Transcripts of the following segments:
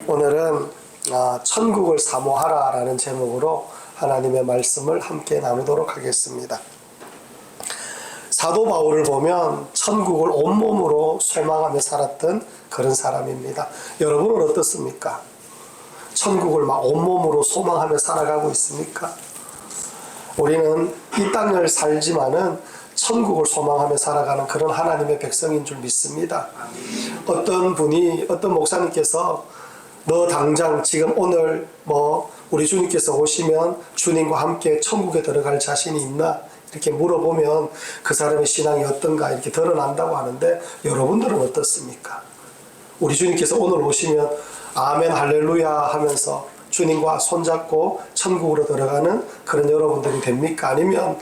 오늘은 천국을 사모하라 라는 제목으로 하나님의 말씀을 함께 나누도록 하겠습니다. 사도 바울을 보면 천국을 온몸으로 소망하며 살았던 그런 사람입니다. 여러분은 어떻습니까? 천국을 막 온몸으로 소망하며 살아가고 있습니까? 우리는 이 땅을 살지만은 천국을 소망하며 살아가는 그런 하나님의 백성인 줄 믿습니다. 어떤 목사님께서 너 당장 지금 오늘 우리 주님께서 오시면 주님과 함께 천국에 들어갈 자신이 있나? 이렇게 물어보면 그 사람의 신앙이 어떤가 이렇게 드러난다고 하는데, 여러분들은 어떻습니까? 우리 주님께서 오늘 오시면 아멘 할렐루야 하면서 주님과 손잡고 천국으로 들어가는 그런 여러분들이 됩니까? 아니면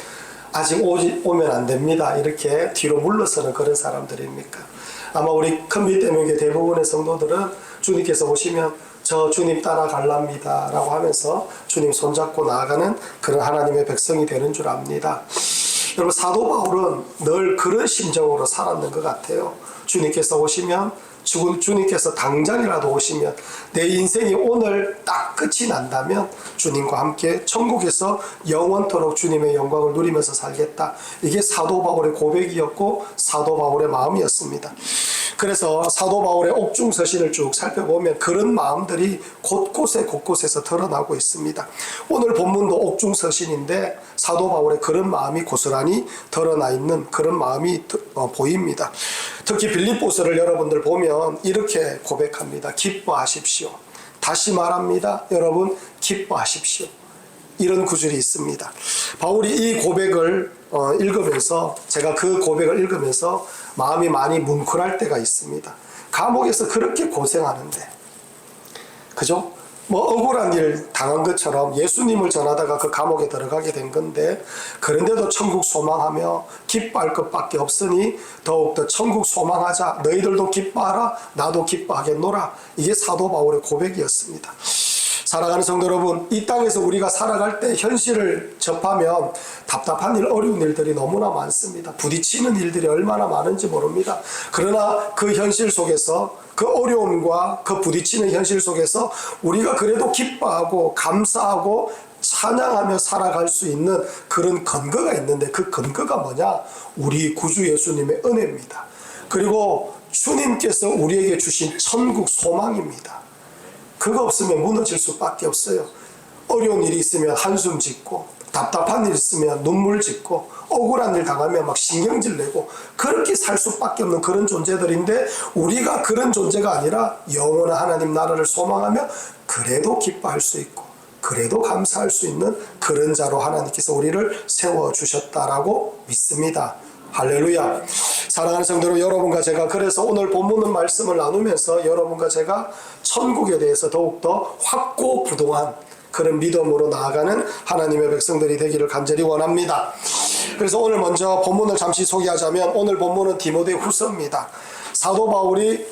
아직 오면 안 됩니다 이렇게 뒤로 물러서는 그런 사람들입니까? 아마 우리 큰빛대명교회 대부분의 성도들은 주님께서 오시면 저 주님 따라갈랍니다 라고 하면서 주님 손잡고 나아가는 그런 하나님의 백성이 되는 줄 압니다. 여러분, 사도 바울은 늘 그런 심정으로 살았는 것 같아요. 주님께서 오시면, 주님께서 당장이라도 오시면, 내 인생이 오늘 딱 끝이 난다면 주님과 함께 천국에서 영원토록 주님의 영광을 누리면서 살겠다. 이게 사도 바울의 고백이었고 사도 바울의 마음이었습니다. 그래서 사도 바울의 옥중서신을 쭉 살펴보면 그런 마음들이 곳곳에서 드러나고 있습니다. 오늘 본문도 옥중서신인데 사도 바울의 그런 마음이 고스란히 드러나 있는 그런 마음이 보입니다. 특히 빌립보서를 여러분들 보면 이렇게 고백합니다. 기뻐하십시오. 다시 말합니다. 여러분, 기뻐하십시오. 이런 구절이 있습니다. 바울이 이 고백을 읽으면서, 제가 그 고백을 읽으면서 마음이 많이 뭉클할 때가 있습니다. 감옥에서 그렇게 고생하는데, 그죠? 억울한 일 당한 것처럼 예수님을 전하다가 그 감옥에 들어가게 된 건데, 그런데도 천국 소망하며 기뻐할 것밖에 없으니 더욱더 천국 소망하자. 너희들도 기뻐하라. 나도 기뻐하겠노라. 이게 사도 바울의 고백이었습니다. 사랑하는 성도 여러분, 이 땅에서 우리가 살아갈 때 현실을 접하면 답답한 일, 어려운 일들이 너무나 많습니다. 부딪히는 일들이 얼마나 많은지 모릅니다. 그러나 그 현실 속에서, 그 어려움과 그 부딪히는 현실 속에서 우리가 그래도 기뻐하고 감사하고 찬양하며 살아갈 수 있는 그런 근거가 있는데, 그 근거가 뭐냐? 우리 구주 예수님의 은혜입니다. 그리고 주님께서 우리에게 주신 천국 소망입니다. 그거 없으면 무너질 수밖에 없어요. 어려운 일이 있으면 한숨 짓고, 답답한 일 있으면 눈물 짓고, 억울한 일 당하면 막 신경질 내고, 그렇게 살 수밖에 없는 그런 존재들인데, 우리가 그런 존재가 아니라 영원한 하나님 나라를 소망하며 그래도 기뻐할 수 있고 그래도 감사할 수 있는 그런 자로 하나님께서 우리를 세워주셨다라고 믿습니다. 할렐루야. 사랑하는 성도 여러분과 제가 그래서 오늘 본문 말씀을 나누면서 여러분과 제가 천국에 대해서 더욱더 확고부동한 그런 믿음으로 나아가는 하나님의 백성들이 되기를 간절히 원합니다. 그래서 오늘 먼저 본문을 잠시 소개하자면, 오늘 본문은 디모데후서입니다. 사도 바울이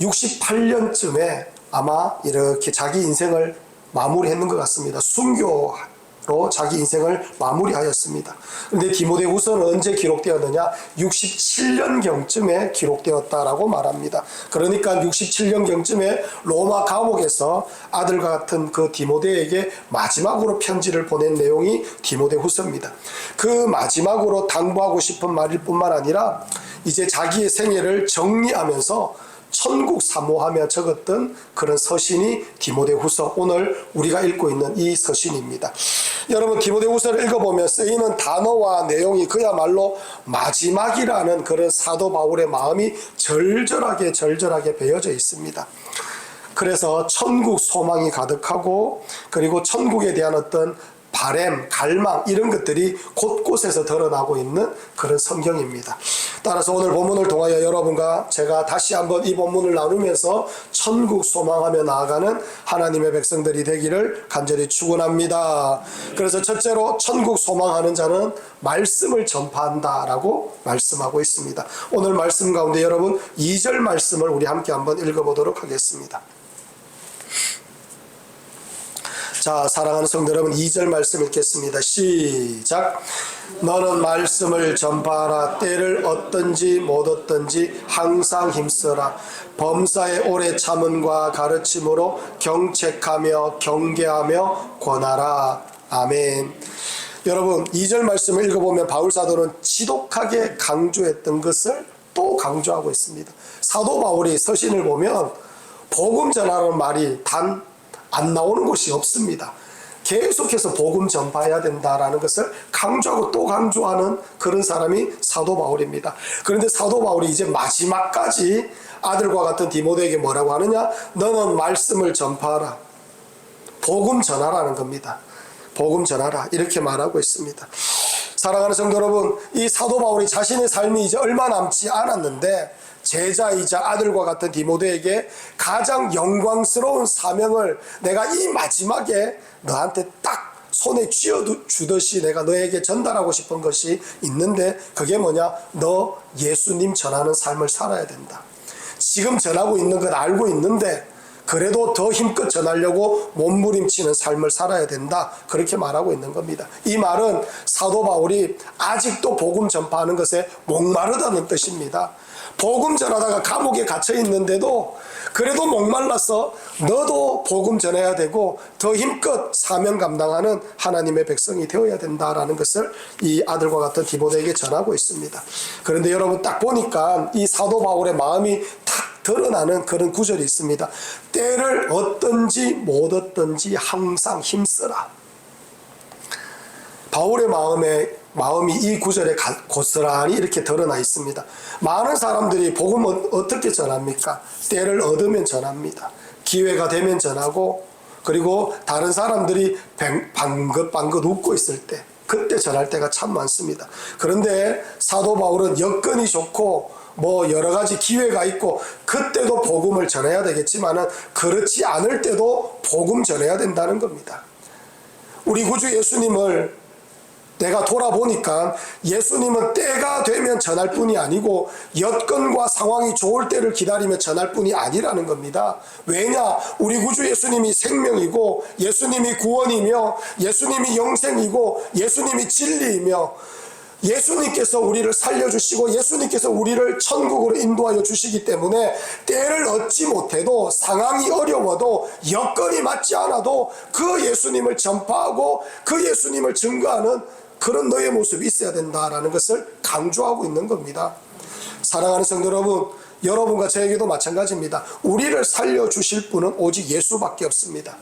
68년쯤에 아마 이렇게 자기 인생을 마무리했는 것 같습니다. 순교로 자기 인생을 마무리하였습니다. 그런데 디모데후서는 언제 기록되었느냐? 67년경쯤에 기록되었다라고 말합니다. 그러니까 67년경쯤에 로마 감옥에서 아들과 같은 그 디모데에게 마지막으로 편지를 보낸 내용이 디모데후서입니다. 그 마지막으로 당부하고 싶은 말일 뿐만 아니라 이제 자기의 생애를 정리하면서 천국 사모하며 적었던 그런 서신이 디모데후서, 오늘 우리가 읽고 있는 이 서신입니다. 여러분, 디모데후서를 읽어보면 쓰이는 단어와 내용이 그야말로 마지막이라는 그런 사도 바울의 마음이 절절하게 배어져 있습니다. 그래서 천국 소망이 가득하고, 그리고 천국에 대한 어떤 바램, 갈망, 이런 것들이 곳곳에서 드러나고 있는 그런 성경입니다. 따라서 오늘 본문을 통하여 여러분과 제가 다시 한번 이 본문을 나누면서 천국 소망하며 나아가는 하나님의 백성들이 되기를 간절히 축원합니다. 그래서 첫째로 천국 소망하는 자는 말씀을 전파한다라고 말씀하고 있습니다. 오늘 말씀 가운데 여러분 2절 말씀을 우리 함께 한번 읽어보도록 하겠습니다. 자, 사랑하는 성도 여러분, 2절 말씀 읽겠습니다. 시작. 너는 말씀을 전파하라. 때를 얻든지 못 얻든지 항상 힘써라. 범사에 오래 참음과 가르침으로 경책하며 경계하며 권하라. 아멘. 여러분, 2절 말씀을 읽어보면 바울사도는 지독하게 강조했던 것을 또 강조하고 있습니다. 사도 바울이 서신을 보면 복음 전하라는 말이 단 안 나오는 곳이 없습니다. 계속해서 복음 전파해야 된다라는 것을 강조하고 또 강조하는 그런 사람이 사도 바울입니다. 그런데 사도 바울이 이제 마지막까지 아들과 같은 디모데에게 뭐라고 하느냐? 너는 말씀을 전파하라. 복음 전하라는 겁니다. 복음 전하라. 이렇게 말하고 있습니다. 사랑하는 성도 여러분, 이 사도 바울이 자신의 삶이 이제 얼마 남지 않았는데 제자이자 아들과 같은 디모데에게 가장 영광스러운 사명을 내가 이 마지막에 너한테 딱 손에 쥐어주듯이 내가 너에게 전달하고 싶은 것이 있는데 그게 뭐냐? 너 예수님 전하는 삶을 살아야 된다. 지금 전하고 있는 건 알고 있는데 그래도 더 힘껏 전하려고 몸부림치는 삶을 살아야 된다. 그렇게 말하고 있는 겁니다. 이 말은 사도 바울이 아직도 복음 전파하는 것에 목마르다는 뜻입니다. 복음 전하다가 감옥에 갇혀 있는데도 그래도 목말라서 너도 복음 전해야 되고 더 힘껏 사명 감당하는 하나님의 백성이 되어야 된다라는 것을 이 아들과 같은 디모데에게 전하고 있습니다. 그런데 여러분 딱 보니까 이 사도 바울의 마음이 탁 드러나는 그런 구절이 있습니다. 때를 얻든지 못 얻든지 항상 힘쓰라. 바울의 마음이 이 구절에 고스란히 이렇게 드러나 있습니다. 많은 사람들이 복음을 어떻게 전합니까? 때를 얻으면 전합니다. 기회가 되면 전하고, 그리고 다른 사람들이 방긋방긋 웃고 있을 때, 그때 전할 때가 참 많습니다. 그런데 사도 바울은 여건이 좋고 뭐 여러 가지 기회가 있고 그때도 복음을 전해야 되겠지만은 그렇지 않을 때도 복음 전해야 된다는 겁니다. 우리 구주 예수님을 내가 돌아보니까 예수님은 때가 되면 전할 뿐이 아니고 여건과 상황이 좋을 때를 기다리며 전할 뿐이 아니라는 겁니다. 왜냐? 우리 구주 예수님이 생명이고 예수님이 구원이며 예수님이 영생이고 예수님이 진리이며 예수님께서 우리를 살려주시고 예수님께서 우리를 천국으로 인도하여 주시기 때문에 때를 얻지 못해도 상황이 어려워도 여건이 맞지 않아도 그 예수님을 전파하고 그 예수님을 증거하는 그런 너의 모습이 있어야 된다라는 것을 강조하고 있는 겁니다. 사랑하는 성도 여러분, 여러분과 저에게도 마찬가지입니다. 우리를 살려주실 분은 오직 예수밖에 없습니다.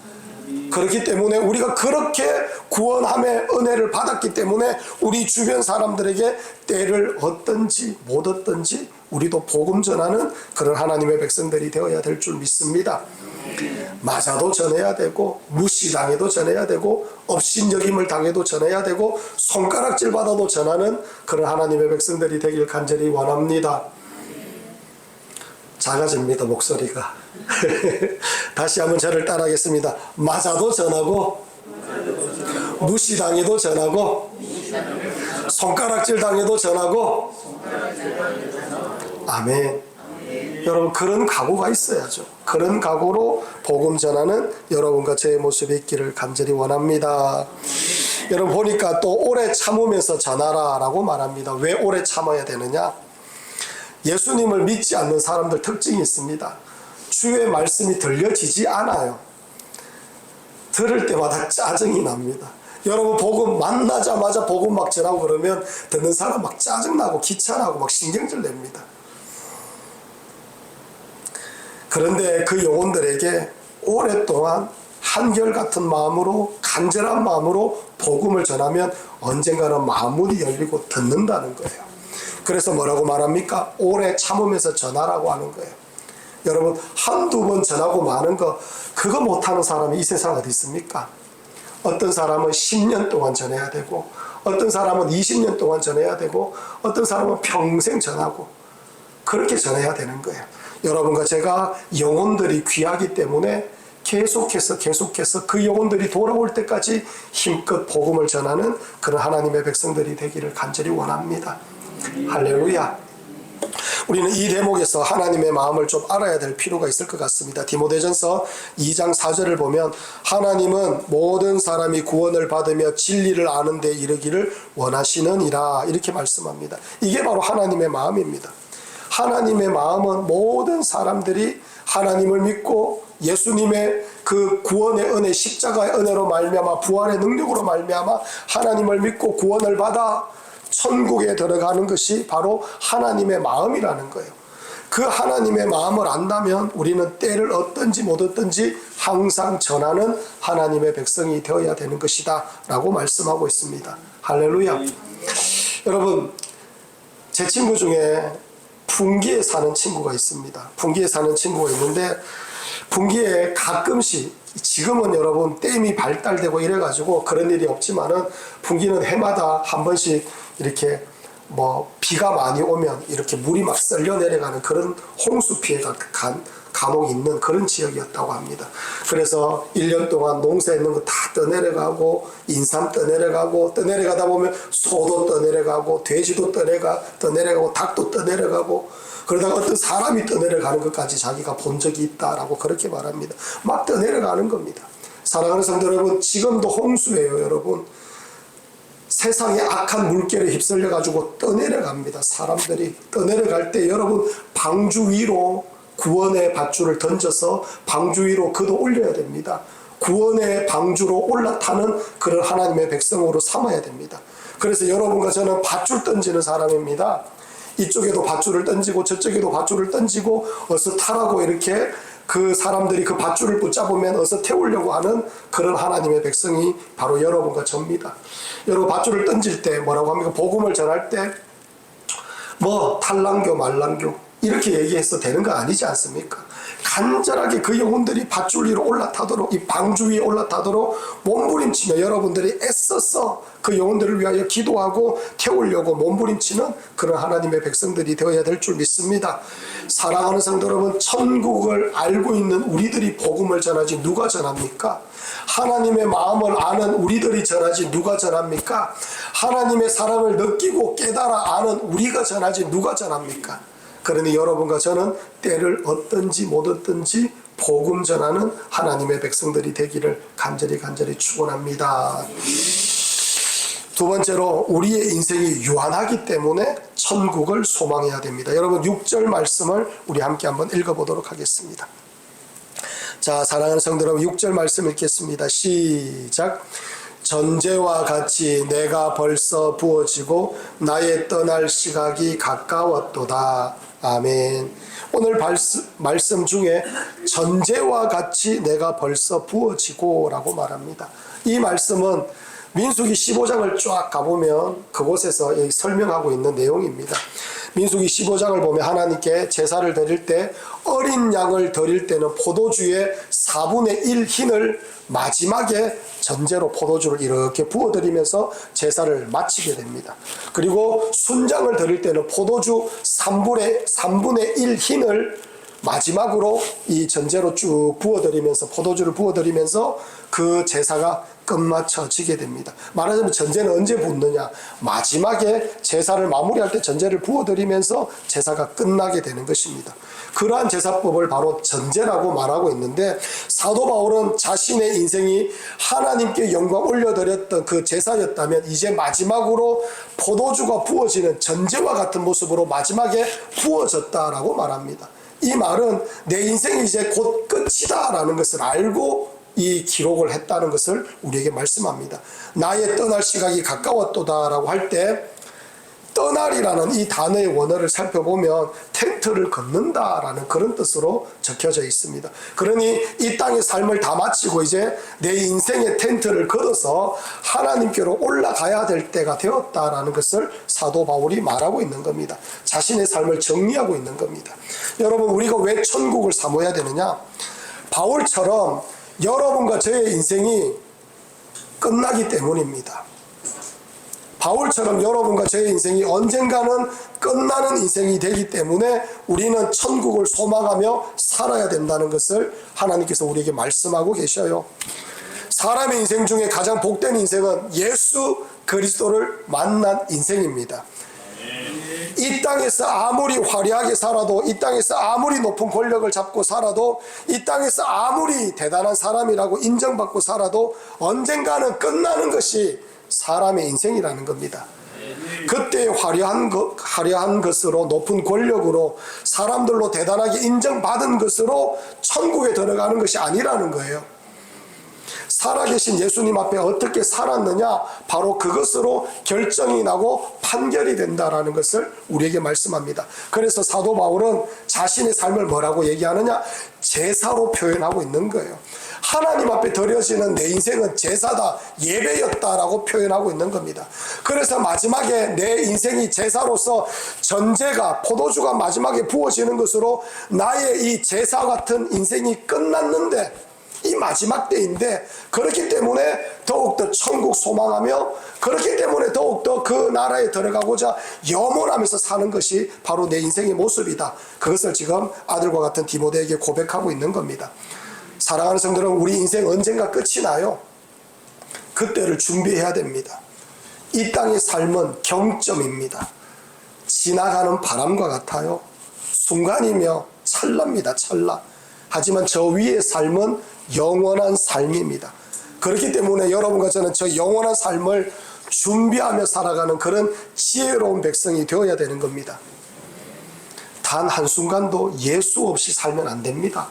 그렇기 때문에 우리가 그렇게 구원함의 은혜를 받았기 때문에 우리 주변 사람들에게 때를 얻든지 못 얻든지 우리도 복음 전하는 그런 하나님의 백성들이 되어야 될 줄 믿습니다. 맞아도 전해야 되고 무시당해도 전해야 되고 업신여김을 당해도 전해야 되고 손가락질 받아도 전하는 그런 하나님의 백성들이 되길 간절히 원합니다. 작아집니다, 목소리가. 다시 한번 저를 따라하겠습니다. 맞아도 전하고 무시당해도 전하고 손가락질 당해도 전하고. 아멘. 여러분, 그런 각오가 있어야죠. 그런 각오로 복음 전하는 여러분과 제 모습이 있기를 간절히 원합니다. 여러분 보니까 또 오래 참으면서 전하라 라고 말합니다. 왜 오래 참아야 되느냐? 예수님을 믿지 않는 사람들 특징이 있습니다. 주의 말씀이 들려지지 않아요. 들을 때마다 짜증이 납니다. 여러분 복음 만나자마자 복음 막 전하고 그러면 듣는 사람 막 짜증나고 귀찮아하고 막 신경질 냅니다. 그런데 그 영혼들에게 오랫동안 한결같은 마음으로 간절한 마음으로 복음을 전하면 언젠가는 마음문이 열리고 듣는다는 거예요. 그래서 뭐라고 말합니까? 오래 참으면서 전하라고 하는 거예요. 여러분 한두 번 전하고 마는 거 그거 못하는 사람이 이 세상 어디 있습니까? 어떤 사람은 10년 동안 전해야 되고 어떤 사람은 20년 동안 전해야 되고 어떤 사람은 평생 전하고 그렇게 전해야 되는 거예요. 여러분과 제가 영혼들이 귀하기 때문에 계속해서 그 영혼들이 돌아올 때까지 힘껏 복음을 전하는 그런 하나님의 백성들이 되기를 간절히 원합니다. 할렐루야. 우리는 이 대목에서 하나님의 마음을 좀 알아야 될 필요가 있을 것 같습니다. 디모데전서 2장 4절을 보면 하나님은 모든 사람이 구원을 받으며 진리를 아는 데 이르기를 원하시느니라 이렇게 말씀합니다. 이게 바로 하나님의 마음입니다. 하나님의 마음은 모든 사람들이 하나님을 믿고 예수님의 그 구원의 은혜, 십자가의 은혜로 말미암아 부활의 능력으로 말미암아 하나님을 믿고 구원을 받아 천국에 들어가는 것이 바로 하나님의 마음이라는 거예요. 그 하나님의 마음을 안다면 우리는 때를 얻든지 못 얻든지 항상 전하는 하나님의 백성이 되어야 되는 것이다 라고 말씀하고 있습니다. 할렐루야. 여러분, 제 친구 중에 풍기에 사는 친구가 있습니다. 풍기에 사는 친구가 있는데 풍기에 가끔씩, 지금은 여러분 댐이 발달되고 이래가지고 그런 일이 없지만은 풍기는 해마다 한 번씩 이렇게 비가 많이 오면 이렇게 물이 막 썰려 내려가는 그런 홍수 피해가 간혹 있는 그런 지역이었다고 합니다. 그래서 1년 동안 농사에 있는 거 다 떠내려가고 인삼 떠내려가고 떠내려가다 보면 소도 떠내려가고 돼지도 떠내려가고 닭도 떠내려가고 그러다가 어떤 사람이 떠내려가는 것까지 자기가 본 적이 있다라고 그렇게 말합니다. 막 떠내려가는 겁니다. 사랑하는 성도 여러분, 지금도 홍수예요. 여러분, 세상에 악한 물결에 휩쓸려 가지고 떠내려갑니다. 사람들이 떠내려갈 때 여러분 방주 위로 구원의 밧줄을 던져서 방주 위로 걷어 올려야 됩니다. 구원의 방주로 올라타는 그런 하나님의 백성으로 삼아야 됩니다. 그래서 여러분과 저는 밧줄 던지는 사람입니다. 이쪽에도 밧줄을 던지고 저쪽에도 밧줄을 던지고 어서 타라고 이렇게 그 사람들이 그 밧줄을 붙잡으면 어서 태우려고 하는 그런 하나님의 백성이 바로 여러분과 저입니다. 여러분 밧줄을 던질 때 뭐라고 합니까? 복음을 전할 때 탈랑교 말랑교 이렇게 얘기해서 되는 거 아니지 않습니까? 간절하게 그 영혼들이 밧줄 위로 올라타도록, 이 방주 위에 올라타도록 몸부림치며 여러분들이 애써서 그 영혼들을 위하여 기도하고 태우려고 몸부림치는 그런 하나님의 백성들이 되어야 될 줄 믿습니다. 사랑하는 성도 여러분, 천국을 알고 있는 우리들이 복음을 전하지 누가 전합니까? 하나님의 마음을 아는 우리들이 전하지 누가 전합니까? 하나님의 사랑을 느끼고 깨달아 아는 우리가 전하지 누가 전합니까? 그러니 여러분과 저는 때를 얻든지 못 얻든지 복음 전하는 하나님의 백성들이 되기를 간절히 축원합니다. 두 번째로 우리의 인생이 유한하기 때문에 천국을 소망해야 됩니다. 여러분 6절 말씀을 우리 함께 한번 읽어보도록 하겠습니다. 자, 사랑하는 성도 여러분 6절 말씀 읽겠습니다. 시작. 전제와 같이 내가 벌써 부어지고 나의 떠날 시각이 가까웠도다. 아멘. 오늘 말씀 중에 전제와 같이 내가 벌써 부어지고 라고 말합니다. 이 말씀은 민수기 15장을 쫙 가보면 그곳에서 설명하고 있는 내용입니다. 민수기 15장을 보면 하나님께 제사를 드릴 때 어린 양을 드릴 때는 포도주의 4분의 1 흰을 마지막에 전제로 포도주를 이렇게 부어드리면서 제사를 마치게 됩니다. 그리고 순장을 드릴 때는 포도주 3분의 1 흰을 마지막으로 이 전제로 쭉 부어드리면서 포도주를 부어드리면서 그 제사가 끝마쳐지게 됩니다. 말하자면 전제는 언제 붓느냐? 마지막에 제사를 마무리할 때 전제를 부어드리면서 제사가 끝나게 되는 것입니다. 그러한 제사법을 바로 전제라고 말하고 있는데 사도 바울은 자신의 인생이 하나님께 영광 올려드렸던 그 제사였다면 이제 마지막으로 포도주가 부어지는 전제와 같은 모습으로 마지막에 부어졌다라고 말합니다. 이 말은 내 인생이 이제 곧 끝이다 라는 것을 알고 이 기록을 했다는 것을 우리에게 말씀합니다. 나의 떠날 시각이 가까웠도다 라고 할 때 떠날이라는 이 단어의 원어를 살펴보면 텐트를 걷는다 라는 그런 뜻으로 적혀져 있습니다. 그러니 이 땅의 삶을 다 마치고 이제 내 인생의 텐트를 걷어서 하나님께로 올라가야 될 때가 되었다라는 것을 사도 바울이 말하고 있는 겁니다. 자신의 삶을 정리하고 있는 겁니다. 여러분 우리가 왜 천국을 사모해야 되느냐? 바울처럼 여러분과 저의 인생이 끝나기 때문입니다. 바울처럼 여러분과 저의 인생이 언젠가는 끝나는 인생이 되기 때문에 우리는 천국을 소망하며 살아야 된다는 것을 하나님께서 우리에게 말씀하고 계셔요. 사람의 인생 중에 가장 복된 인생은 예수 그리스도를 만난 인생입니다. 이 땅에서 아무리 화려하게 살아도, 이 땅에서 아무리 높은 권력을 잡고 살아도, 이 땅에서 아무리 대단한 사람이라고 인정받고 살아도 언젠가는 끝나는 것이 사람의 인생이라는 겁니다. 그때 화려한 것으로, 높은 권력으로, 사람들로 대단하게 인정받은 것으로 천국에 들어가는 것이 아니라는 거예요. 살아계신 예수님 앞에 어떻게 살았느냐, 바로 그것으로 결정이 나고 판결이 된다라는 것을 우리에게 말씀합니다. 그래서 사도 바울은 자신의 삶을 뭐라고 얘기하느냐, 제사로 표현하고 있는 거예요. 하나님 앞에 드려지는 내 인생은 제사다, 예배였다라고 표현하고 있는 겁니다. 그래서 마지막에 내 인생이 제사로서 전제가, 포도주가 마지막에 부어지는 것으로 나의 이 제사 같은 인생이 끝났는데, 이 마지막 때인데, 그렇기 때문에 더욱더 천국 소망하며, 그렇기 때문에 더욱더 그 나라에 들어가고자 염원하면서 사는 것이 바로 내 인생의 모습이다. 그것을 지금 아들과 같은 디모데에게 고백하고 있는 겁니다. 사랑하는 성도는, 우리 인생 언젠가 끝이 나요. 그때를 준비해야 됩니다. 이 땅의 삶은 경점입니다. 지나가는 바람과 같아요. 순간이며 찰나입니다. 찰나. 하지만 저 위의 삶은 영원한 삶입니다. 그렇기 때문에 여러분과 저는 저 영원한 삶을 준비하며 살아가는 그런 지혜로운 백성이 되어야 되는 겁니다. 단 한순간도 예수 없이 살면 안 됩니다.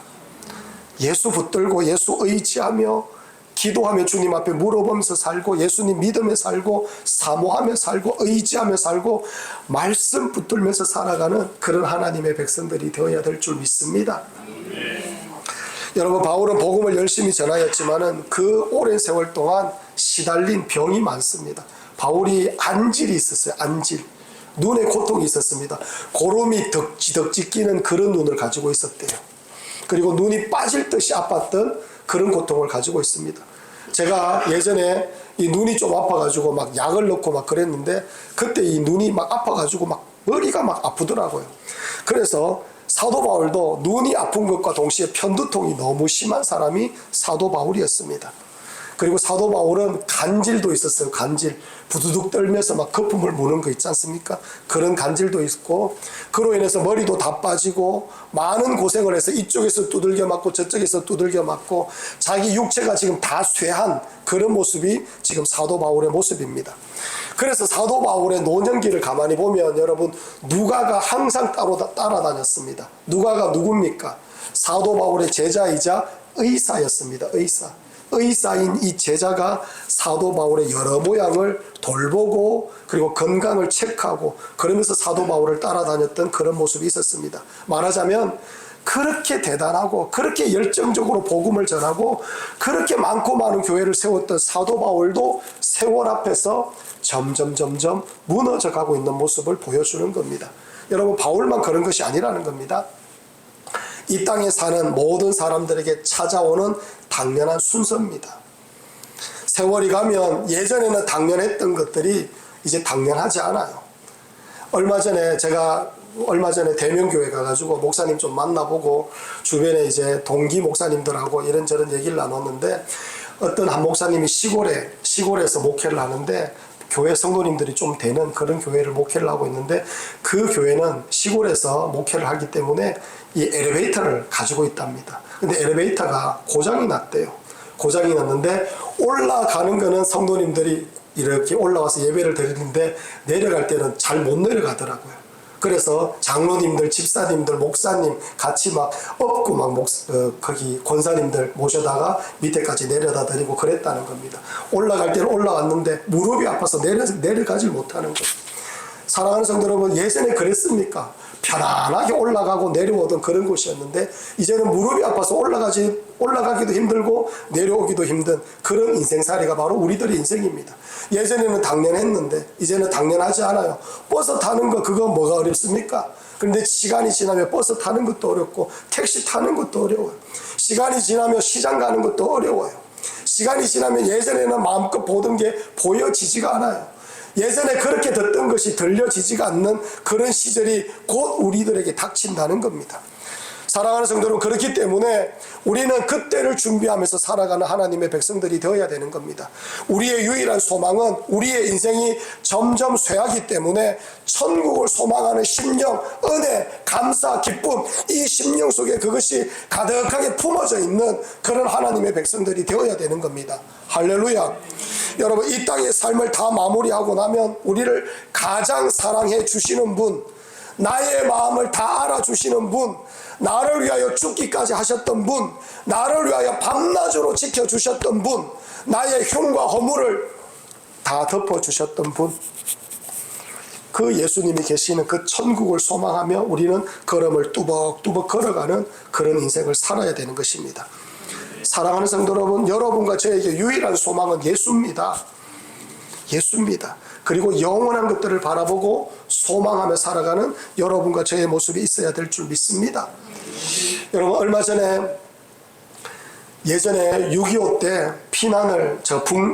예수 붙들고 예수 의지하며 기도하며 주님 앞에 물어보면서 살고, 예수님 믿으며 살고, 사모하며 살고, 의지하며 살고, 말씀 붙들면서 살아가는 그런 하나님의 백성들이 되어야 될 줄 믿습니다. 여러분, 바울은 복음을 열심히 전하였지만은 그 오랜 세월 동안 시달린 병이 많습니다. 바울이 안질이 있었어요. 안질. 눈에 고통이 있었습니다. 고름이 덕지덕지 끼는 그런 눈을 가지고 있었대요. 그리고 눈이 빠질 듯이 아팠던 그런 고통을 가지고 있습니다. 제가 예전에 이 눈이 좀 아파가지고 막 약을 넣고 막 그랬는데, 그때 이 눈이 막 아파가지고 막 머리가 막 아프더라고요. 그래서 사도 바울도 눈이 아픈 것과 동시에 편두통이 너무 심한 사람이 사도 바울이었습니다. 그리고 사도 바울은 간질도 있었어요. 간질. 부두둑 떨면서 막 거품을 무는 거 있지 않습니까? 그런 간질도 있고, 그로 인해서 머리도 다 빠지고 많은 고생을 해서 이쪽에서 두들겨 맞고 저쪽에서 두들겨 맞고 자기 육체가 지금 다 쇠한 그런 모습이 지금 사도 바울의 모습입니다. 그래서 사도 바울의 노년기를 가만히 보면 여러분, 누가가 항상 따라다녔습니다. 누가가 누굽니까? 사도 바울의 제자이자 의사였습니다. 의사인 이 제자가 사도 바울의 여러 모양을 돌보고, 그리고 건강을 체크하고, 그러면서 사도 바울을 따라다녔던 그런 모습이 있었습니다. 말하자면 그렇게 대단하고 그렇게 열정적으로 복음을 전하고 그렇게 많고 많은 교회를 세웠던 사도 바울도 세월 앞에서 점점 무너져 가고 있는 모습을 보여주는 겁니다. 여러분, 바울만 그런 것이 아니라는 겁니다. 이 땅에 사는 모든 사람들에게 찾아오는 당연한 순서입니다. 세월이 가면 예전에는 당연했던 것들이 이제 당연하지 않아요. 얼마 전에 대명교회 가가지고 목사님 좀 만나보고 주변에 이제 동기 목사님들하고 이런저런 얘기를 나눴는데, 어떤 한 목사님이 시골에서 목회를 하는데, 교회 성도님들이 좀 되는 그런 교회를 목회를 하고 있는데, 그 교회는 시골에서 목회를 하기 때문에 이 엘리베이터를 가지고 있답니다. 근데 엘리베이터가 고장이 났대요. 고장이 났는데 올라가는 거는 성도님들이 이렇게 올라와서 예배를 드리는데, 내려갈 때는 잘 못 내려가더라고요. 그래서 장로님들, 집사님들, 목사님 같이 막 업고 막 거기 권사님들 모셔다가 밑에까지 내려다 드리고 그랬다는 겁니다. 올라갈 때는 올라갔는데 무릎이 아파서 내려가지 못하는 거예요. 사랑하는 성도 여러분, 예전에 그랬습니까? 편안하게 올라가고 내려오던 그런 곳이었는데, 이제는 무릎이 아파서 올라가기도 힘들고 내려오기도 힘든 그런 인생살이가 바로 우리들의 인생입니다. 예전에는 당연했는데 이제는 당연하지 않아요. 버스 타는 거, 그거 뭐가 어렵습니까? 그런데 시간이 지나면 버스 타는 것도 어렵고 택시 타는 것도 어려워요. 시간이 지나면 시장 가는 것도 어려워요. 시간이 지나면 예전에는 마음껏 보던 게 보여지지가 않아요. 예전에 그렇게 듣던 것이 들려지지가 않는 그런 시절이 곧 우리들에게 닥친다는 겁니다. 사랑하는 성도 여러분, 그렇기 때문에 우리는 그때를 준비하면서 살아가는 하나님의 백성들이 되어야 되는 겁니다. 우리의 유일한 소망은 우리의 인생이 점점 쇠하기 때문에 천국을 소망하는 심령, 은혜, 감사, 기쁨, 이 심령 속에 그것이 가득하게 품어져 있는 그런 하나님의 백성들이 되어야 되는 겁니다. 할렐루야. 여러분, 이 땅의 삶을 다 마무리하고 나면 우리를 가장 사랑해 주시는 분, 나의 마음을 다 알아주시는 분, 나를 위하여 죽기까지 하셨던 분, 나를 위하여 밤낮으로 지켜주셨던 분, 나의 흉과 허물을 다 덮어주셨던 분, 그 예수님이 계시는 그 천국을 소망하며 우리는 걸음을 뚜벅뚜벅 걸어가는 그런 인생을 살아야 되는 것입니다. 사랑하는 성도 여러분, 여러분과 저에게 유일한 소망은 예수입니다. 예수입니다. 그리고 영원한 것들을 바라보고 소망하며 살아가는 여러분과 저의 모습이 있어야 될 줄 믿습니다. 여러분, 얼마 전에 예전에 6.25 때 피난을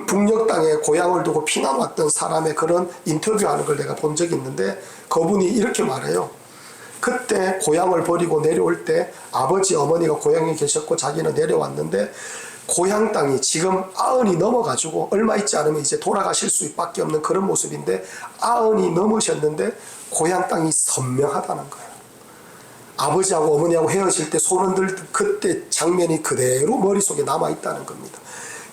북녘 땅에 고향을 두고 피난 왔던 사람의 그런 인터뷰하는 걸 내가 본 적이 있는데, 그분이 이렇게 말해요. 그때 고향을 버리고 내려올 때 아버지 어머니가 고향에 계셨고 자기는 내려왔는데 고향 땅이 지금 90이 넘어가지고 얼마 있지 않으면 이제 돌아가실 수밖에 없는 그런 모습인데, 90이 넘으셨는데 고향 땅이 선명하다는 거예요. 아버지하고 어머니하고 헤어질 때 손 흔들 그때 장면이 그대로 머릿속에 남아있다는 겁니다.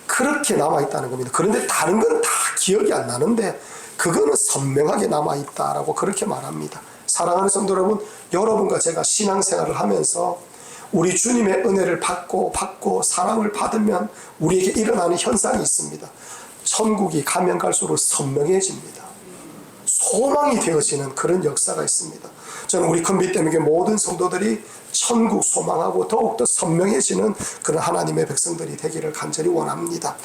그렇게 남아있다는 겁니다. 그런데 다른 건 다 기억이 안 나는데 그거는 선명하게 남아있다라고 그렇게 말합니다. 사랑하는 성도 여러분, 여러분과 제가 신앙생활을 하면서 우리 주님의 은혜를 받고 사랑을 받으면 우리에게 일어나는 현상이 있습니다. 천국이 가면 갈수록 선명해집니다. 소망이 되어지는 그런 역사가 있습니다. 저는 우리 큰빛대명의 모든 성도들이 천국 소망하고 더욱더 선명해지는 그런 하나님의 백성들이 되기를 간절히 원합니다.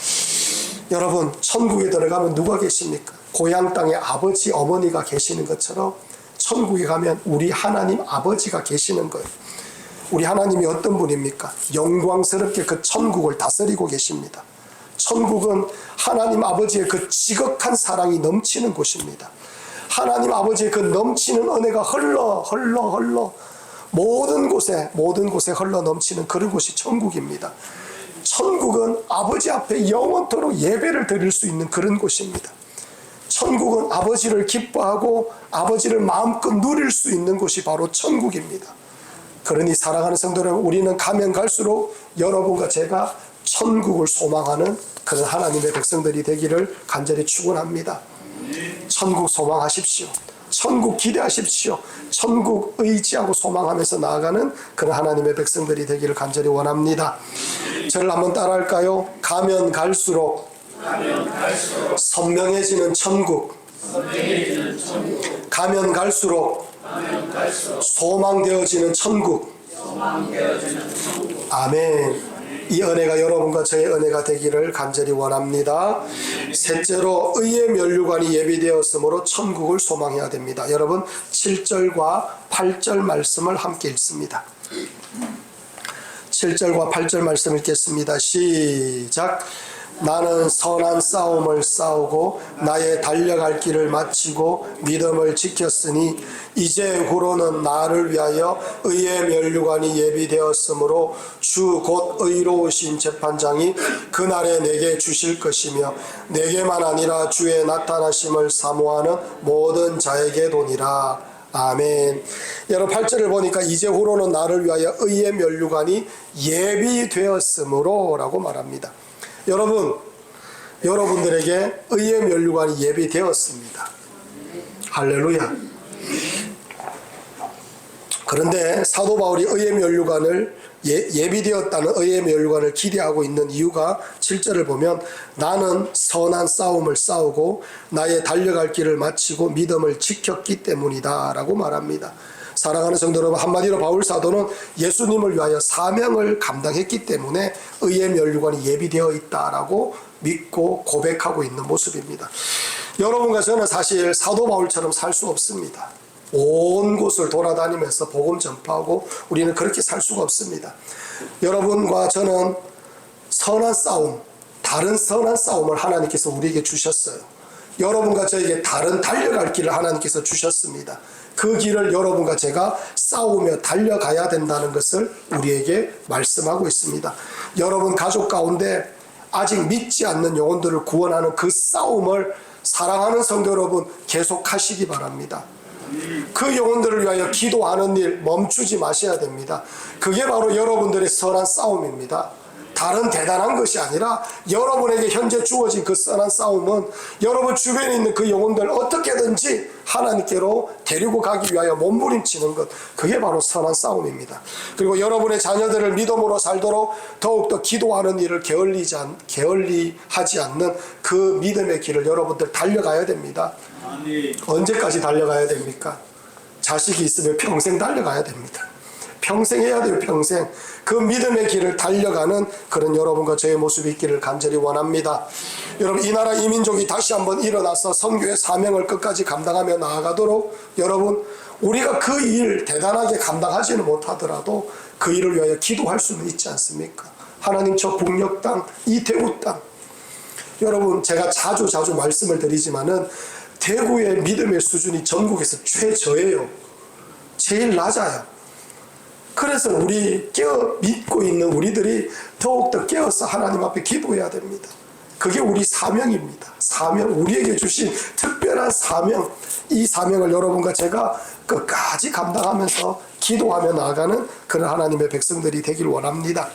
여러분, 천국에 들어가면 누가 계십니까? 고향 땅에 아버지 어머니가 계시는 것처럼 천국에 가면 우리 하나님 아버지가 계시는 거예요. 우리 하나님이 어떤 분입니까? 영광스럽게 그 천국을 다스리고 계십니다. 천국은 하나님 아버지의 그 지극한 사랑이 넘치는 곳입니다. 하나님 아버지의 그 넘치는 은혜가 흘러 모든 곳에 흘러 넘치는 그런 곳이 천국입니다. 천국은 아버지 앞에 영원토록 예배를 드릴 수 있는 그런 곳입니다. 천국은 아버지를 기뻐하고 아버지를 마음껏 누릴 수 있는 곳이 바로 천국입니다. 그러니 사랑하는 성도 여러분, 우리는 가면 갈수록 여러분과 제가 천국을 소망하는 그런 하나님의 백성들이 되기를 간절히 축원합니다. 천국 소망하십시오. 천국 기대하십시오. 천국 의지하고 소망하면서 나아가는 그런 하나님의 백성들이 되기를 간절히 원합니다. 저를 한번 따라할까요? 가면 갈수록 선명해지는 천국, 가면 갈수록 소망되어지는 천국. 아멘. 이 은혜가 여러분과 저의 은혜가 되기를 간절히 원합니다. 셋째로, 의의 면류관이 예비되었으므로 천국을 소망해야 됩니다. 여러분, 7절과 8절 말씀을 함께 읽습니다. 7절과 8절 말씀 읽겠습니다. 시작. 나는 선한 싸움을 싸우고 나의 달려갈 길을 마치고 믿음을 지켰으니 이제 후로는 나를 위하여 의의 면류관이 예비되었으므로 주 곧 의로우신 재판장이 그날에 내게 주실 것이며 내게만 아니라 주의 나타나심을 사모하는 모든 자에게 도니라. 아멘. 여러분, 8절을 보니까 이제 후로는 나를 위하여 의의 면류관이 예비되었으므로 라고 말합니다. 여러분들에게 의의 면류관이 예비되었습니다. 할렐루야. 그런데 사도 바울이 의의 면류관을 예비되었다는 의의 면류관을 기대하고 있는 이유가 7절을 보면 나는 선한 싸움을 싸우고 나의 달려갈 길을 마치고 믿음을 지켰기 때문이다 라고 말합니다. 사랑하는 성도 여러분, 한마디로 바울 사도는 예수님을 위하여 사명을 감당했기 때문에 의의 면류관이 예비되어 있다라고 믿고 고백하고 있는 모습입니다. 여러분과 저는 사실 사도 바울처럼 살 수 없습니다. 온 곳을 돌아다니면서 복음 전파하고 우리는 그렇게 살 수가 없습니다. 여러분과 저는 선한 싸움, 다른 선한 싸움을 하나님께서 우리에게 주셨어요. 여러분과 저에게 다른 달려갈 길을 하나님께서 주셨습니다. 그 길을 여러분과 제가 싸우며 달려가야 된다는 것을 우리에게 말씀하고 있습니다. 여러분 가족 가운데 아직 믿지 않는 영혼들을 구원하는 그 싸움을 사랑하는 성도 여러분 계속하시기 바랍니다. 그 영혼들을 위하여 기도하는 일 멈추지 마셔야 됩니다. 그게 바로 여러분들의 선한 싸움입니다. 다른 대단한 것이 아니라 여러분에게 현재 주어진 그 선한 싸움은 여러분 주변에 있는 그 영혼들 어떻게든지 하나님께로 데리고 가기 위하여 몸부림치는 것, 그게 바로 선한 싸움입니다. 그리고 여러분의 자녀들을 믿음으로 살도록 더욱더 기도하는 일을 게을리하지 않는 그 믿음의 길을 여러분들 달려가야 됩니다. 언제까지 달려가야 됩니까? 자식이 있으면 평생 달려가야 됩니다. 평생 해야 돼요. 평생 그 믿음의 길을 달려가는 그런 여러분과 저의 모습이 있기를 간절히 원합니다. 여러분 이 나라 이 민족이 다시 한번 일어나서 선교의 사명을 끝까지 감당하며 나아가도록 여러분 우리가 그 일 대단하게 감당하지는 못하더라도 그 일을 위하여 기도할 수는 있지 않습니까? 하나님 저 북녘 땅, 이 대구 땅, 여러분 제가 자주 말씀을 드리지만은 대구의 믿음의 수준이 전국에서 최저예요. 제일 낮아요. 그래서 우리 믿고 있는 우리들이 더욱더 깨어서 하나님 앞에 기도해야 됩니다. 그게 우리 사명입니다. 사명, 우리에게 주신 특별한 사명, 이 사명을 여러분과 제가 끝까지 감당하면서 기도하며 나아가는 그런 하나님의 백성들이 되길 원합니다.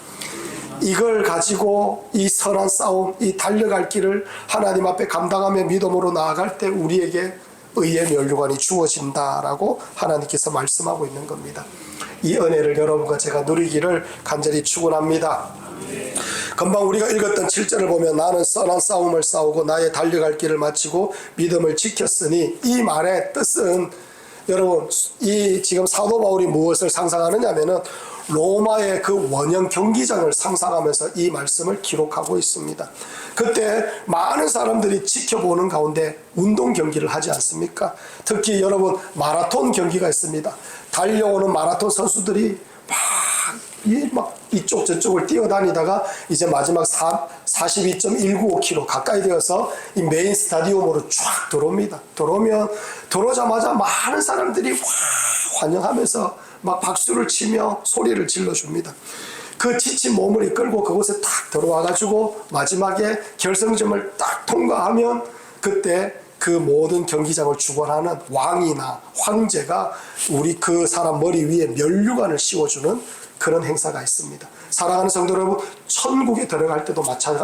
이걸 가지고 이 선한 싸움, 이 달려갈 길을 하나님 앞에 감당하며 믿음으로 나아갈 때 우리에게 의의 면류관이 주어진다라고 하나님께서 말씀하고 있는 겁니다. 이 은혜를 여러분과 제가 누리기를 간절히 축원합니다. 금방 우리가 읽었던 7절을 보면 나는 선한 싸움을 싸우고 나의 달려갈 길을 마치고 믿음을 지켰으니 이 말의 뜻은 여러분 이 지금 사도 바울이 무엇을 상상하느냐면은 로마의 그 원형 경기장을 상상하면서 이 말씀을 기록하고 있습니다. 그때 많은 사람들이 지켜보는 가운데 운동 경기를 하지 않습니까? 특히 여러분 마라톤 경기가 있습니다. 달려오는 마라톤 선수들이 막 이쪽 저쪽을 뛰어다니다가 이제 마지막 42.195km 가까이 되어서 이 메인 스타디움으로 쫙 들어옵니다. 들어오자마자 많은 사람들이 환영하면서 막 박수를 치며 소리를 질러줍니다. 그 지친 몸을 이끌고 그곳에 딱 들어와가지고 마지막에 결승점을 딱 통과하면 그때 그 모든 경기장을 주관하는 왕이나 황제가 우리 그 사람 머리 위에 면류관을 씌워주는 그런 행사가 있습니다. 사랑하는 성도 여러분, 천국에 들어갈 때도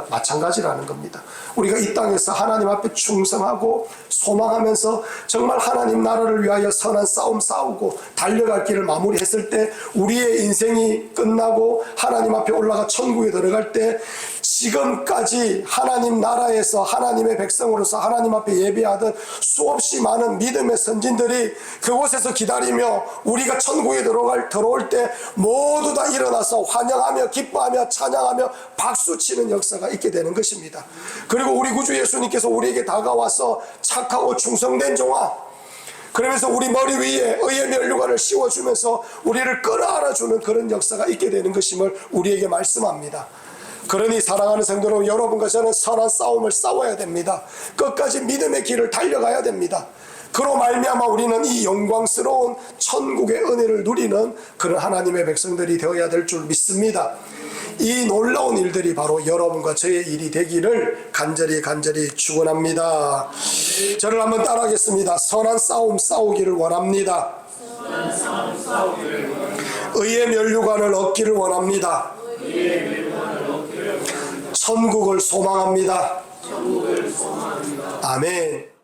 마찬가지라는 겁니다. 우리가 이 땅에서 하나님 앞에 충성하고 소망하면서 정말 하나님 나라를 위하여 선한 싸움 싸우고 달려갈 길을 마무리했을 때 우리의 인생이 끝나고 하나님 앞에 올라가 천국에 들어갈 때 지금까지 하나님 나라에서 하나님의 백성으로서 하나님 앞에 예배하던 수없이 많은 믿음의 선진들이 그곳에서 기다리며 우리가 천국에 들어올 때 모두 다 일어나서 환영하며 기뻐하며 찬양하며 박수치는 역사가 있게 되는 것입니다. 그리고 우리 구주 예수님께서 우리에게 다가와서 착하고 충성된 종아, 그러면서 우리 머리 위에 의의 면류관을 씌워주면서 우리를 끌어안아주는 그런 역사가 있게 되는 것임을 우리에게 말씀합니다. 그러니 사랑하는 성도 여러분, 여러분과 저는 선한 싸움을 싸워야 됩니다. 끝까지 믿음의 길을 달려가야 됩니다. 그로 말미암아 우리는 이 영광스러운 천국의 은혜를 누리는 그런 하나님의 백성들이 되어야 될 줄 믿습니다. 이 놀라운 일들이 바로 여러분과 저의 일이 되기를 간절히 축원합니다. 저를 한번 따라하겠습니다. 선한 싸움 싸우기를 원합니다. 의의 면류관을 얻기를 원합니다. 천국을 소망합니다. 아멘.